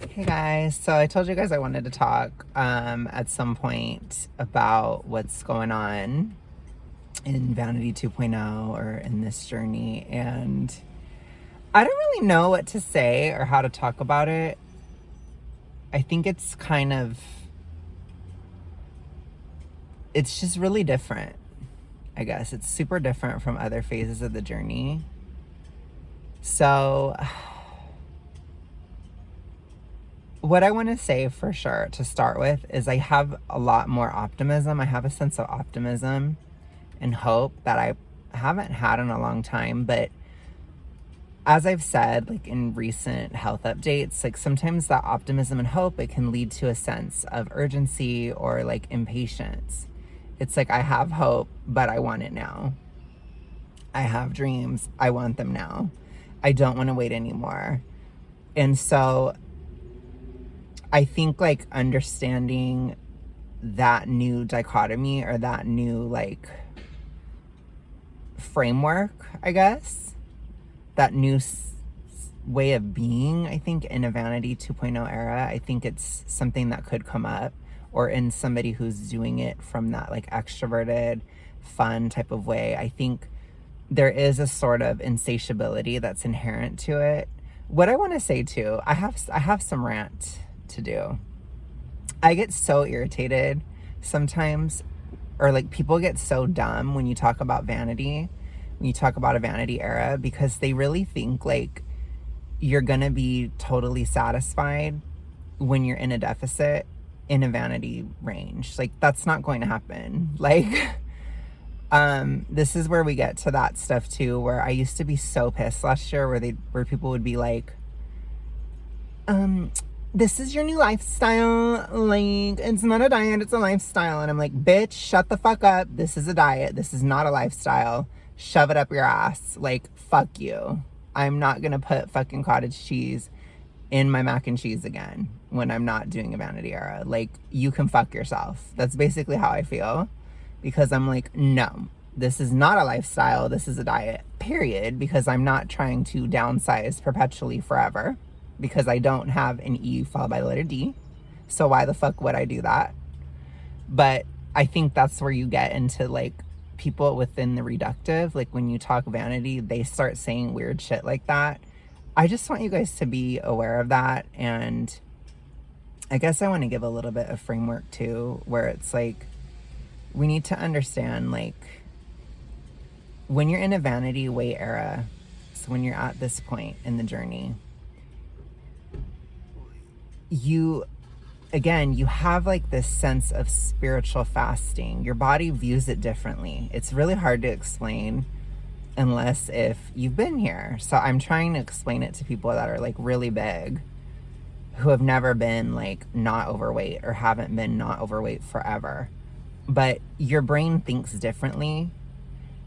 Hey guys, so I told you guys I wanted to talk at some point about what's going on in Vanity 2.0 or in this journey, and I don't really know what to say or how to talk about it. I think it's just really different. I guess it's super different from other phases of the journey. So what I want to say for sure to start with is I have a lot more optimism. I have a sense of optimism and hope that I haven't had in a long time. But as I've said, like in recent health updates, like sometimes that optimism and hope, it can lead to a sense of urgency or like impatience. It's like I have hope, but I want it now. I have dreams. I want them now. I don't want to wait anymore. And so I think like understanding that new dichotomy or that new like framework, I guess, that new way of being, I think in a Vanity 2.0 era, I think it's something that could come up, or in somebody who's doing it from that like extroverted, fun type of way. I think there is a sort of insatiability that's inherent to it. What I want to say too, I have some rant to do. I get so irritated sometimes, or like people get so dumb when you talk about vanity, when you talk about a vanity era, because they really think like you're gonna be totally satisfied when you're in a deficit in a vanity range. Like that's not going to happen. Like this is where we get to that stuff too, where I used to be so pissed last year where people would be like, this is your new lifestyle. Like, it's not a diet, it's a lifestyle. And I'm like, bitch, shut the fuck up. This is a diet. This is not a lifestyle. Shove it up your ass. Like, fuck you. I'm not gonna put fucking cottage cheese in my mac and cheese again when I'm not doing a vanity era. Like, you can fuck yourself. That's basically how I feel. Because I'm like, no, this is not a lifestyle. This is a diet, period. Because I'm not trying to downsize perpetually forever. Because I don't have an E followed by the letter D. So why the fuck would I do that? But I think that's where you get into like people within the reductive. Like when you talk vanity, they start saying weird shit like that. I just want you guys to be aware of that. And I guess I want to give a little bit of framework too, where it's like, we need to understand like when you're in a vanity way era, so when you're at this point in the journey, you have like this sense of spiritual fasting. Your body views it differently. It's really hard to explain unless if you've been here. So I'm trying to explain it to people that are like really big, who have never been like not overweight or haven't been not overweight forever. But your brain thinks differently.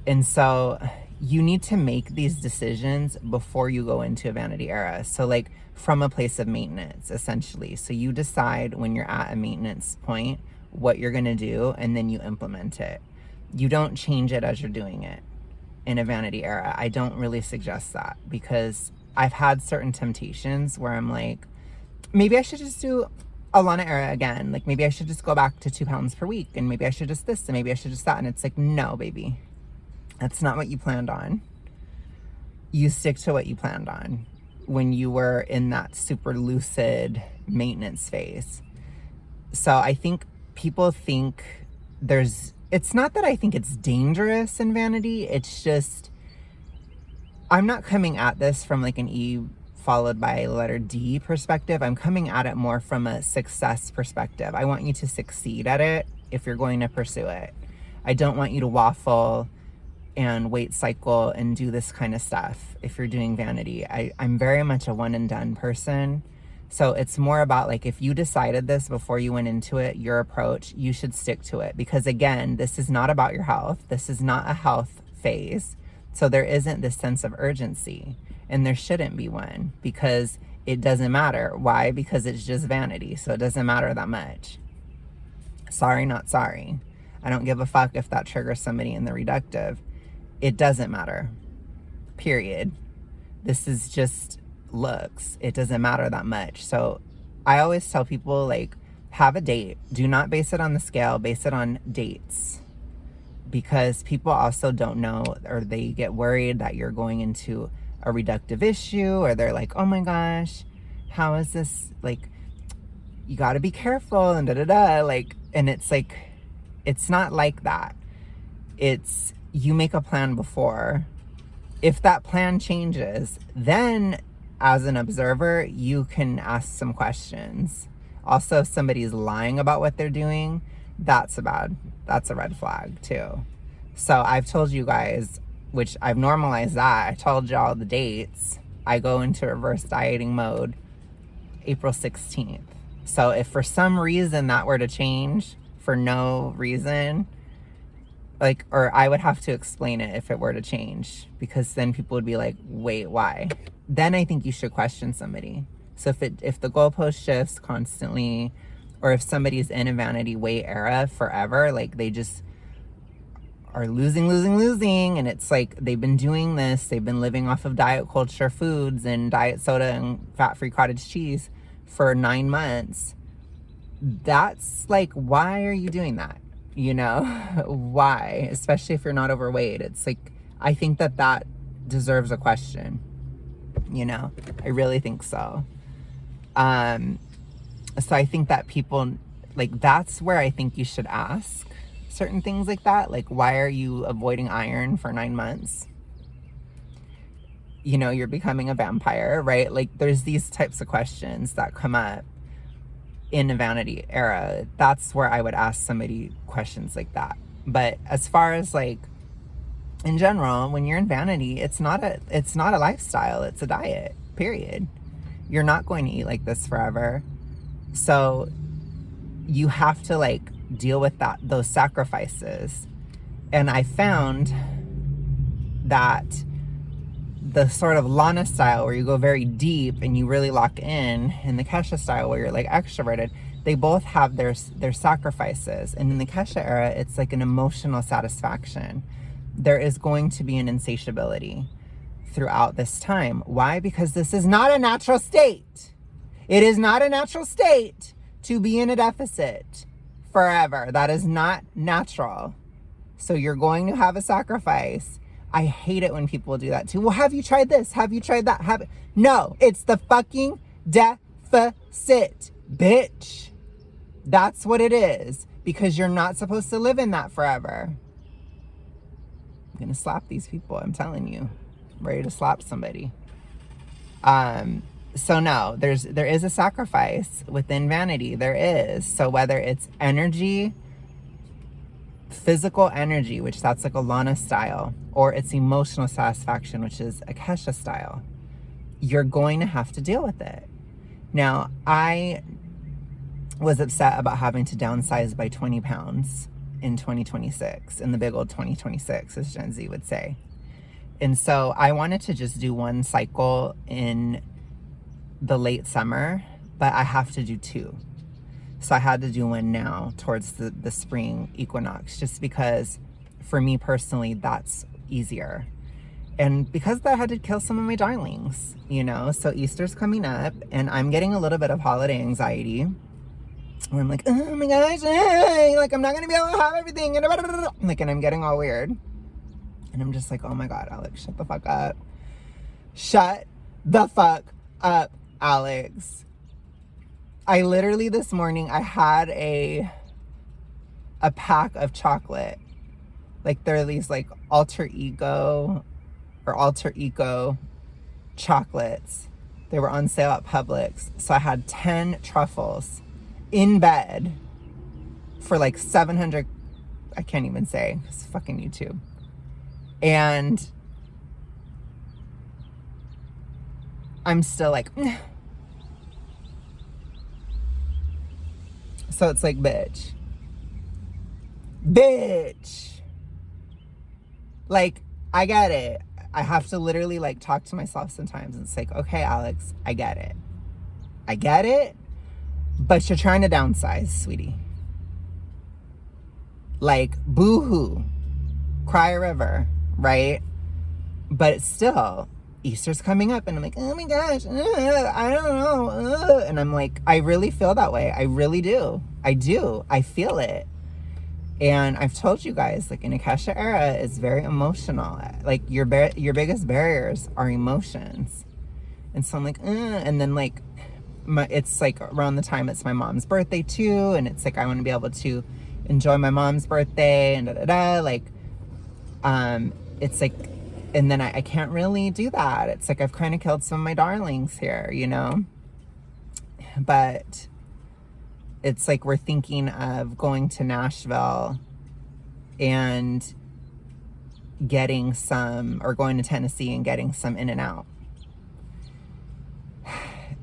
And so you need to make these decisions before you go into a vanity era. So like from a place of maintenance, essentially. So you decide when you're at a maintenance point what you're gonna do, and then you implement it. You don't change it as you're doing it in a vanity era. I don't really suggest that, because I've had certain temptations where I'm like, maybe I should just do a Lana era again. Like maybe I should just go back to 2 pounds per week, and maybe I should just this, and maybe I should just that. And it's like, no, baby. That's not what you planned on. You stick to what you planned on when you were in that super lucid maintenance phase. So I think people think it's not that I think it's dangerous in vanity. It's just, I'm not coming at this from like an E followed by a letter D perspective. I'm coming at it more from a success perspective. I want you to succeed at it if you're going to pursue it. I don't want you to waffle and weight cycle and do this kind of stuff if you're doing vanity. I'm very much a one and done person. So it's more about like, if you decided this before you went into it, your approach, you should stick to it. Because again, this is not about your health. This is not a health phase. So there isn't this sense of urgency, and there shouldn't be one, because it doesn't matter. Why? Because it's just vanity. So it doesn't matter that much. Sorry, not sorry. I don't give a fuck if that triggers somebody in the reductive. It doesn't matter, period. This is just looks. It doesn't matter that much. So I always tell people, like, have a date. Do not base it on the scale, base it on dates. Because people also don't know, or they get worried that you're going into a reductive issue, or they're like, oh my gosh, how is this, like, you got to be careful, and da-da-da, like, and it's like, it's not like that. It's, you make a plan before. If that plan changes, then as an observer, you can ask some questions. Also, if somebody's lying about what they're doing, that's a red flag too. So I've told you guys, which I've normalized that. I told y'all the dates. I go into reverse dieting mode April 16th. So if for some reason that were to change for no reason, like, or I would have to explain it if it were to change, because then people would be like, wait, why? Then I think you should question somebody. So if the goalpost shifts constantly, or if somebody's in a vanity weight era forever, like they just are losing, and it's like they've been doing this, they've been living off of diet culture foods and diet soda and fat-free cottage cheese for 9 months, that's like, why are you doing that? You know, why? Especially if you're not overweight. It's like, I think that deserves a question. You know, I really think so. So I think that people, like, that's where I think you should ask certain things like that. Like, why are you avoiding iron for 9 months? You know, you're becoming a vampire, right? Like, there's these types of questions that come up in a vanity era. That's where I would ask somebody questions like that. But as far as, like, in general, when you're in vanity, it's not a lifestyle, it's a diet, period. You're not going to eat like this forever. So you have to, like, deal with those sacrifices. And I found that the sort of Lana style, where you go very deep and you really lock in, and the Kesha style, where you're like extroverted, they both have their sacrifices. And in the Kesha era, it's like an emotional satisfaction. There is going to be an insatiability throughout this time. Why? Because this is not a natural state. It is not a natural state to be in a deficit forever. That is not natural. So you're going to have a sacrifice. I hate it when people do that too. Well, have you tried this? Have you tried that? No, it's the fucking deficit, bitch. That's what it is. Because you're not supposed to live in that forever. I'm gonna slap these people, I'm telling you. I'm ready to slap somebody. So no, there is a sacrifice within vanity. There is. So whether it's energy, physical energy, which that's like a Lana style, or it's emotional satisfaction, which is a Kesha style, you're going to have to deal with it. Now, I was upset about having to downsize by 20 pounds in 2026, in the big old 2026, as Gen Z would say. And so I wanted to just do one cycle in the late summer, but I have to do 2. So I had to do one now towards the spring equinox, just because for me personally, that's easier. And because that had to kill some of my darlings, you know? So Easter's coming up and I'm getting a little bit of holiday anxiety. Where I'm like, oh my gosh, like I'm not gonna be able to have everything. And like, and I'm getting all weird. And I'm just like, oh my God, Alex, shut the fuck up. Shut the fuck up, Alex. I literally this morning, I had a pack of chocolate. Like there are these like alter ego chocolates. They were on sale at Publix. So I had 10 truffles in bed for like 700, I can't even say, it's fucking YouTube. And I'm still like, so it's like, bitch. Like, I get it. I have to literally like talk to myself sometimes. And it's like, okay, Alex, I get it. But you're trying to downsize, sweetie. Like, boo-hoo. Cry a river, right? But it's still, Easter's coming up, and I'm like, oh my gosh, I don't know. And I'm like, I really feel that way. I really do. I do. I feel it. And I've told you guys, like, in Akasha era, it's very emotional. Like, your biggest barriers are emotions. And so I'm like, and then, like, it's like around the time it's my mom's birthday too, and it's like I want to be able to enjoy my mom's birthday and like, it's like, and then I can't really do that. It's like I've kind of killed some of my darlings here, you know. But it's like we're thinking of going to Nashville and getting some, or going to Tennessee and getting some In-N-Out.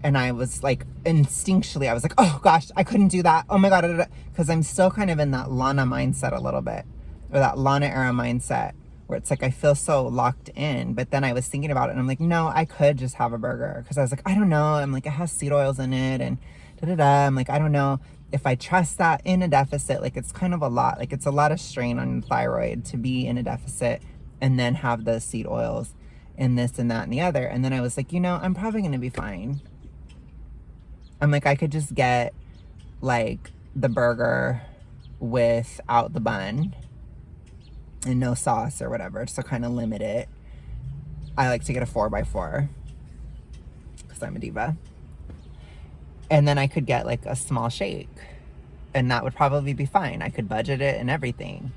And I was like, instinctually, I was like, oh gosh, I couldn't do that. Oh my God. Because I'm still kind of in that Lana mindset a little bit, or that Lana era mindset, where it's like I feel so locked in. But then I was thinking about it, and I'm like, no, I could just have a burger. Because I was like, I don't know. I'm like, it has seed oils in it, and I'm like, I don't know if I trust that in a deficit. Like, it's kind of a lot. Like, it's a lot of strain on your thyroid to be in a deficit and then have the seed oils and this and that and the other. And then I was like, you know, I'm probably going to be fine. I'm like, I could just get like the burger without the bun and no sauce or whatever, so kind of limit it. I like to get a 4x4 because I'm a diva. And then I could get like a small shake, and that would probably be fine. I could budget it and everything,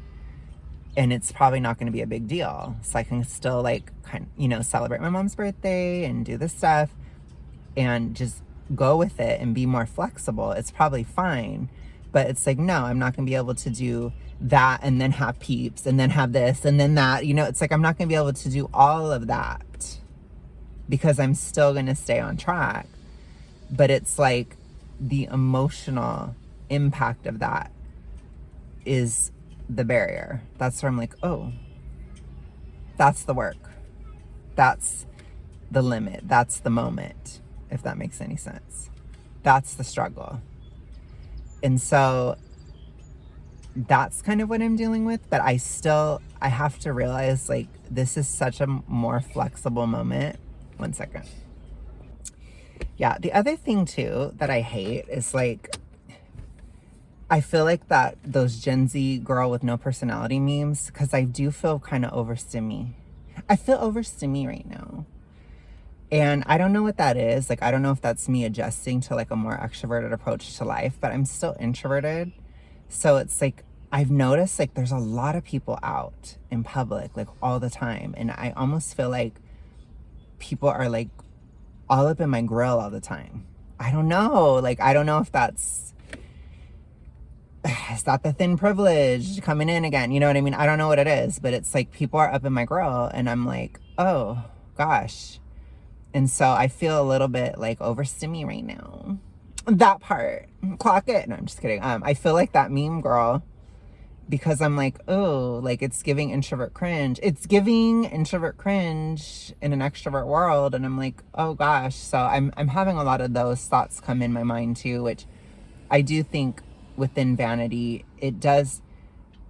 and it's probably not going to be a big deal. So I can still like celebrate my mom's birthday and do this stuff and just go with it and be more flexible. It's probably fine. But it's like, no, I'm not going to be able to do that and then have Peeps and then have this and then that. You know, it's like I'm not going to be able to do all of that because I'm still going to stay on track. But it's like the emotional impact of that is the barrier. That's where I'm like, oh, that's the work. That's the limit. That's the moment, if that makes any sense. That's the struggle. And so that's kind of what I'm dealing with. But I have to realize, like, this is such a more flexible moment. 1 second. Yeah, the other thing too that I hate is like, I feel like that those Gen Z girl with no personality memes, because I do feel kind of overstimmy. I feel overstimmy right now. And I don't know what that is. Like, I don't know if that's me adjusting to like a more extroverted approach to life, but I'm still introverted. So it's like, I've noticed like there's a lot of people out in public, like all the time. And I almost feel like people are like all up in my grill all the time. I don't know. Like, I don't know if is that the thin privilege coming in again? You know what I mean? I don't know what it is, but it's like people are up in my grill and I'm like, oh gosh. And so I feel a little bit like overstimmy right now. That part. Clock it. No, I'm just kidding. I feel like that meme girl because I'm like, oh, like it's giving introvert cringe. It's giving introvert cringe in an extrovert world. And I'm like, oh gosh. So I'm having a lot of those thoughts come in my mind too, which I do think within Vanity, it does,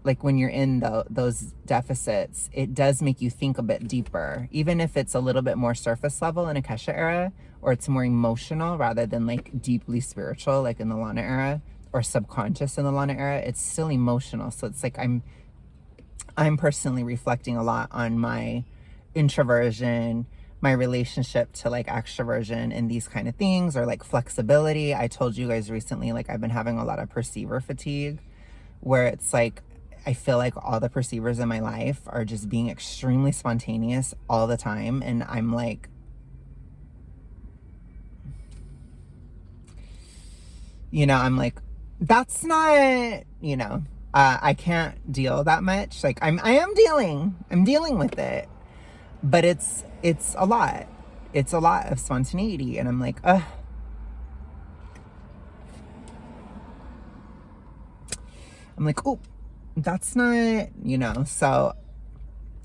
like when you're in those deficits, it does make you think a bit deeper, even if it's a little bit more surface level in Akasha era, or it's more emotional rather than like deeply spiritual, like in the Lana era, or subconscious in the Lana era. It's still emotional. So it's like I'm personally reflecting a lot on my introversion, my relationship to like extroversion and these kind of things, or like flexibility. I told you guys recently, like I've been having a lot of perceiver fatigue, where it's like I feel like all the perceivers in my life are just being extremely spontaneous all the time. And I'm like, I'm like, that's not, I can't deal that much. Like I'm dealing with it, but it's a lot. It's a lot of spontaneity. And I'm like, I'm like, oh, that's not, so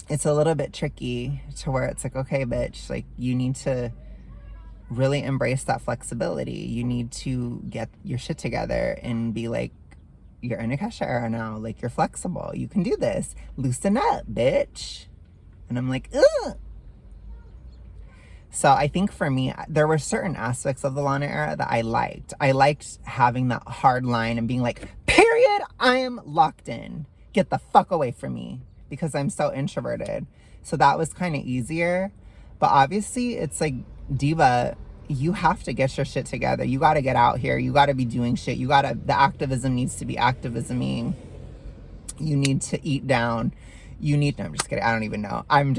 it's a little bit tricky to where it's like, okay, bitch, like you need to really embrace that flexibility. You need to get your shit together and be like, you're in Akasha era now. Like, you're flexible. You can do this. Loosen up, bitch. And I'm like, ugh. So I think for me, there were certain aspects of the Lana era that I liked. I liked having that hard line and being like, period, I am locked in. Get the fuck away from me, because I'm so introverted. So that was kind of easier. But obviously it's like, diva, you have to get your shit together. You got to get out here. You got to be doing shit. The activism needs to be activisming. You need to eat down. No, I'm just kidding. I don't even know. I'm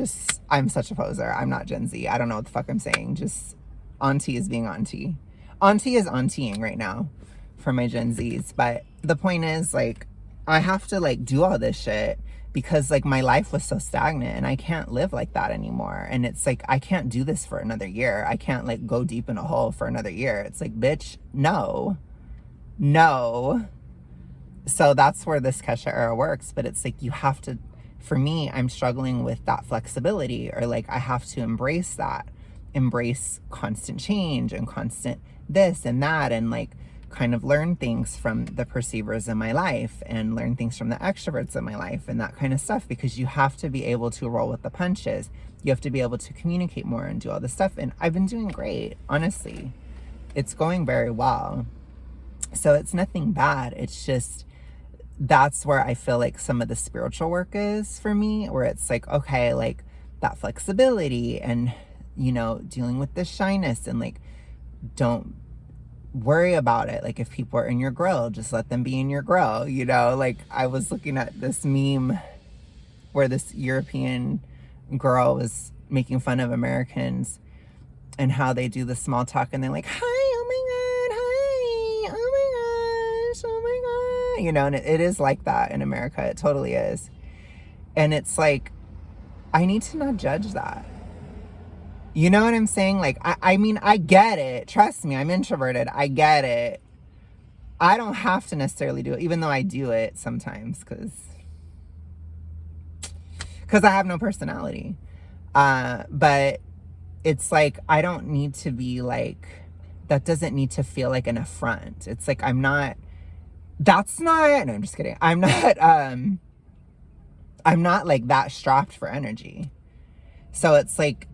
such a poser. I'm not Gen Z. I don't know what the fuck I'm saying. Just auntie is being auntie. Auntie is auntieing right now for my Gen Zs. But the point is, like, I have to, like, do all this shit because, like, my life was so stagnant and I can't live like that anymore. And it's like, I can't do this for another year. I can't, like, go deep in a hole for another year. It's like, bitch, no. So that's where this Kesha era works. But it's like, you have to, for me, I'm struggling with that flexibility, or like, I have to embrace constant change and constant this and that, and like kind of learn things from the perceivers in my life and learn things from the extroverts in my life and that kind of stuff, because you have to be able to roll with the punches. You have to be able to communicate more and do all this stuff. And I've been doing great, honestly. It's going very well. So it's nothing bad. It's just, that's where I feel like some of the spiritual work is for me, where it's like, okay, like that flexibility and, you know, dealing with the shyness, and like, don't worry about it. Like, if people are in your grill, just let them be in your grill, you know? Like, I was looking at this meme where this European girl was making fun of Americans and how they do the small talk and they're like, hi, oh my God, hi, oh my gosh, oh my God. You know, and it is like that in America. It totally is. And it's like, I need to not judge that. You know what I'm saying? Like, I mean, I get it. Trust me, I'm introverted. I get it. I don't have to necessarily do it, even though I do it sometimes because I have no personality. But it's like, I don't need to be like, that doesn't need to feel like an affront. It's like, no, I'm just kidding. I'm not like that strapped for energy. So it's like,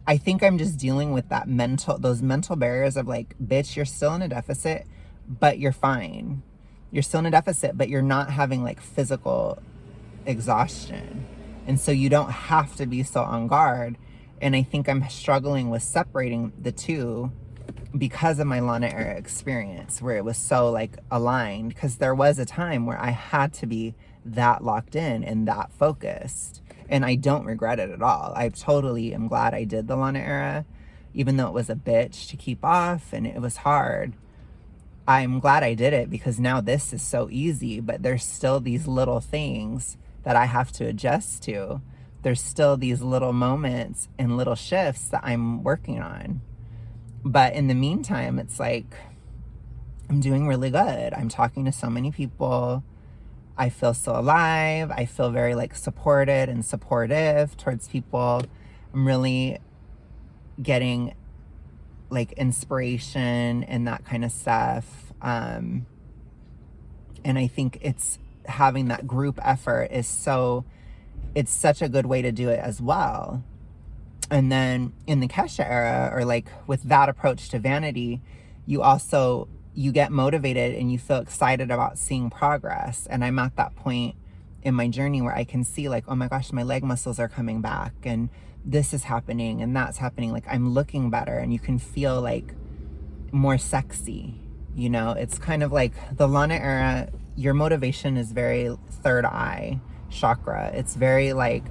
I think I'm just dealing with those mental barriers of like, bitch, you're still in a deficit, but you're fine. You're still in a deficit, but you're not having like physical exhaustion. And so you don't have to be so on guard. And I think I'm struggling with separating the two because of my Lana era experience, where it was so like aligned, because there was a time where I had to be that locked in and that focused. And I don't regret it at all. I totally am glad I did the Lana era, even though it was a bitch to keep off and it was hard. I'm glad I did it because now this is so easy, but there's still these little things that I have to adjust to. There's still these little moments and little shifts that I'm working on. But in the meantime, it's like, I'm doing really good. I'm talking to so many people. I feel so alive. I feel very like supported and supportive towards people. I'm really getting like inspiration and that kind of stuff. And I think it's having that group effort it's such a good way to do it as well. And then in the Kesha era, or like with that approach to Vanity, you get motivated and you feel excited about seeing progress. And I'm at that point in my journey where I can see like, oh my gosh, my leg muscles are coming back and this is happening and that's happening. Like, I'm looking better, and you can feel like more sexy. You know, it's kind of like the Lana era, your motivation is very third eye chakra. It's very like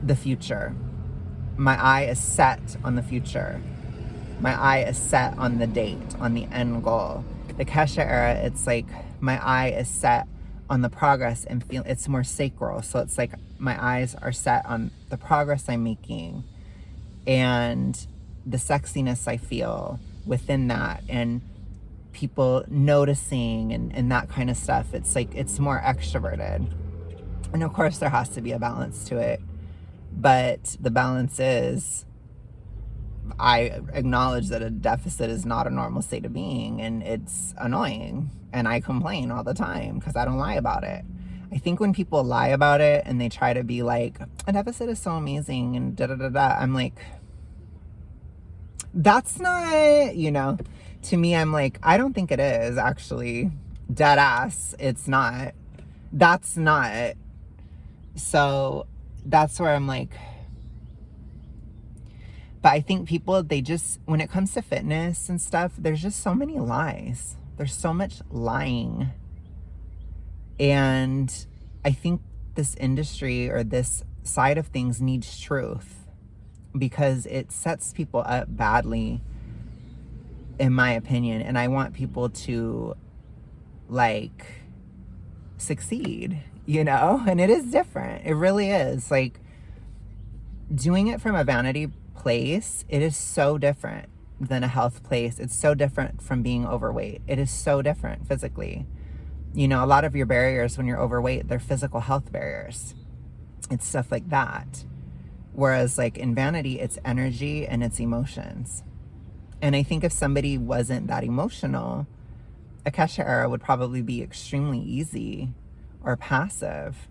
the future. My eye is set on the future. My eye is set on the date, on the end goal. The Kesha era, it's like my eye is set on the progress and feel it's more sacral. So it's like my eyes are set on the progress I'm making and the sexiness I feel within that, and people noticing and that kind of stuff. It's like, it's more extroverted. And of course there has to be a balance to it. But the balance is, I acknowledge that a deficit is not a normal state of being, and it's annoying, and I complain all the time because I don't lie about it. I think when people lie about it and they try to be like, a deficit is so amazing and da da da da, I'm like, That's not, to me, I'm like, I don't think it is actually. Dead ass. It's not. That's not. So that's where I'm like, but I think people, they just, when it comes to fitness and stuff, there's just so many lies. There's so much lying. And I think this industry or this side of things needs truth, because it sets people up badly, in my opinion. And I want people to like succeed, and it is different. It really is. Like, doing it from a vanity place, it is so different than a health place. It's so different from being overweight. It is so different physically. A lot of your barriers when you're overweight, they're physical health barriers. It's stuff like that. Whereas like in vanity, it's energy and it's emotions. And I think if somebody wasn't that emotional, a Kesha era would probably be extremely easy or passive.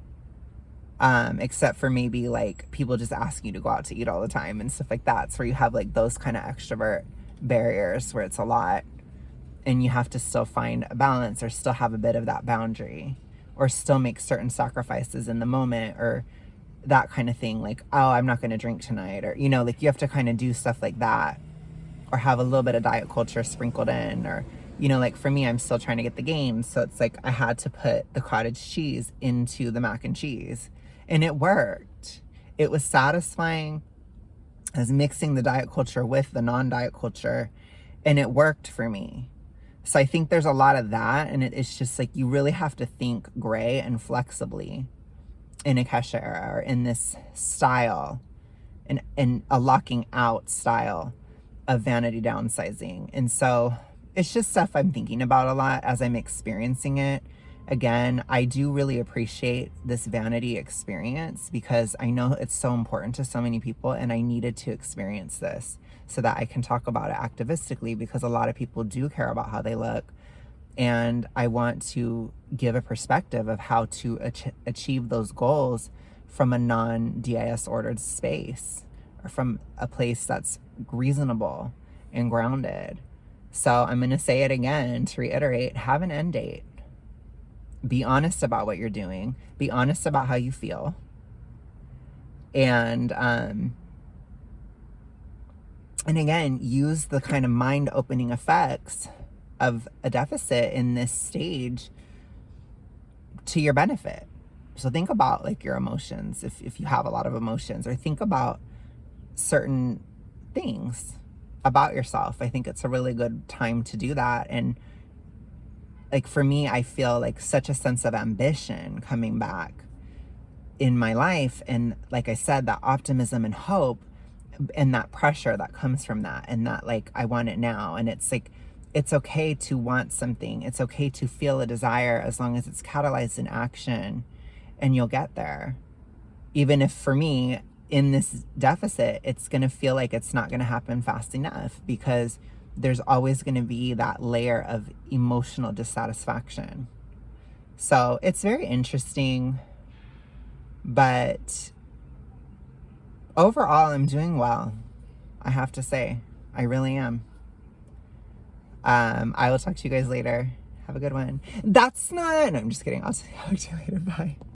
Except for maybe like people just asking you to go out to eat all the time and stuff like that. It's where you have like those kind of extrovert barriers where it's a lot and you have to still find a balance or still have a bit of that boundary or still make certain sacrifices in the moment or that kind of thing. Like, oh, I'm not going to drink tonight, or, like you have to kind of do stuff like that or have a little bit of diet culture sprinkled in, or, like for me, I'm still trying to get the gains. So it's like I had to put the cottage cheese into the mac and cheese. And it worked. It was satisfying as mixing the diet culture with the non-diet culture. And it worked for me. So I think there's a lot of that. And it's just like you really have to think gray and flexibly in a Kesha era or in this style and a locking out style of vanity downsizing. And so it's just stuff I'm thinking about a lot as I'm experiencing it. Again, I do really appreciate this vanity experience because I know it's so important to so many people, and I needed to experience this so that I can talk about it activistically, because a lot of people do care about how they look. And I want to give a perspective of how to achieve those goals from a non-DIS ordered space or from a place that's reasonable and grounded. So I'm going to say it again to reiterate, have an end date. Be honest about what you're doing. Be honest about how you feel. And again, use the kind of mind-opening effects of a deficit in this stage to your benefit. So think about like your emotions, if you have a lot of emotions, or think about certain things about yourself. I think it's a really good time to do that. And like for me, I feel like such a sense of ambition coming back in my life. And like I said, that optimism and hope and that pressure that comes from that, and that like, I want it now. And it's like, it's okay to want something. It's okay to feel a desire as long as it's catalyzed in action, and you'll get there. Even if for me in this deficit, it's going to feel like it's not going to happen fast enough, because there's always going to be that layer of emotional dissatisfaction. So it's very interesting, but overall, I'm doing well. I have to say, I really am. I will talk to you guys later. Have a good one. That's not, no, I'm just kidding. I'll talk to you later. Bye.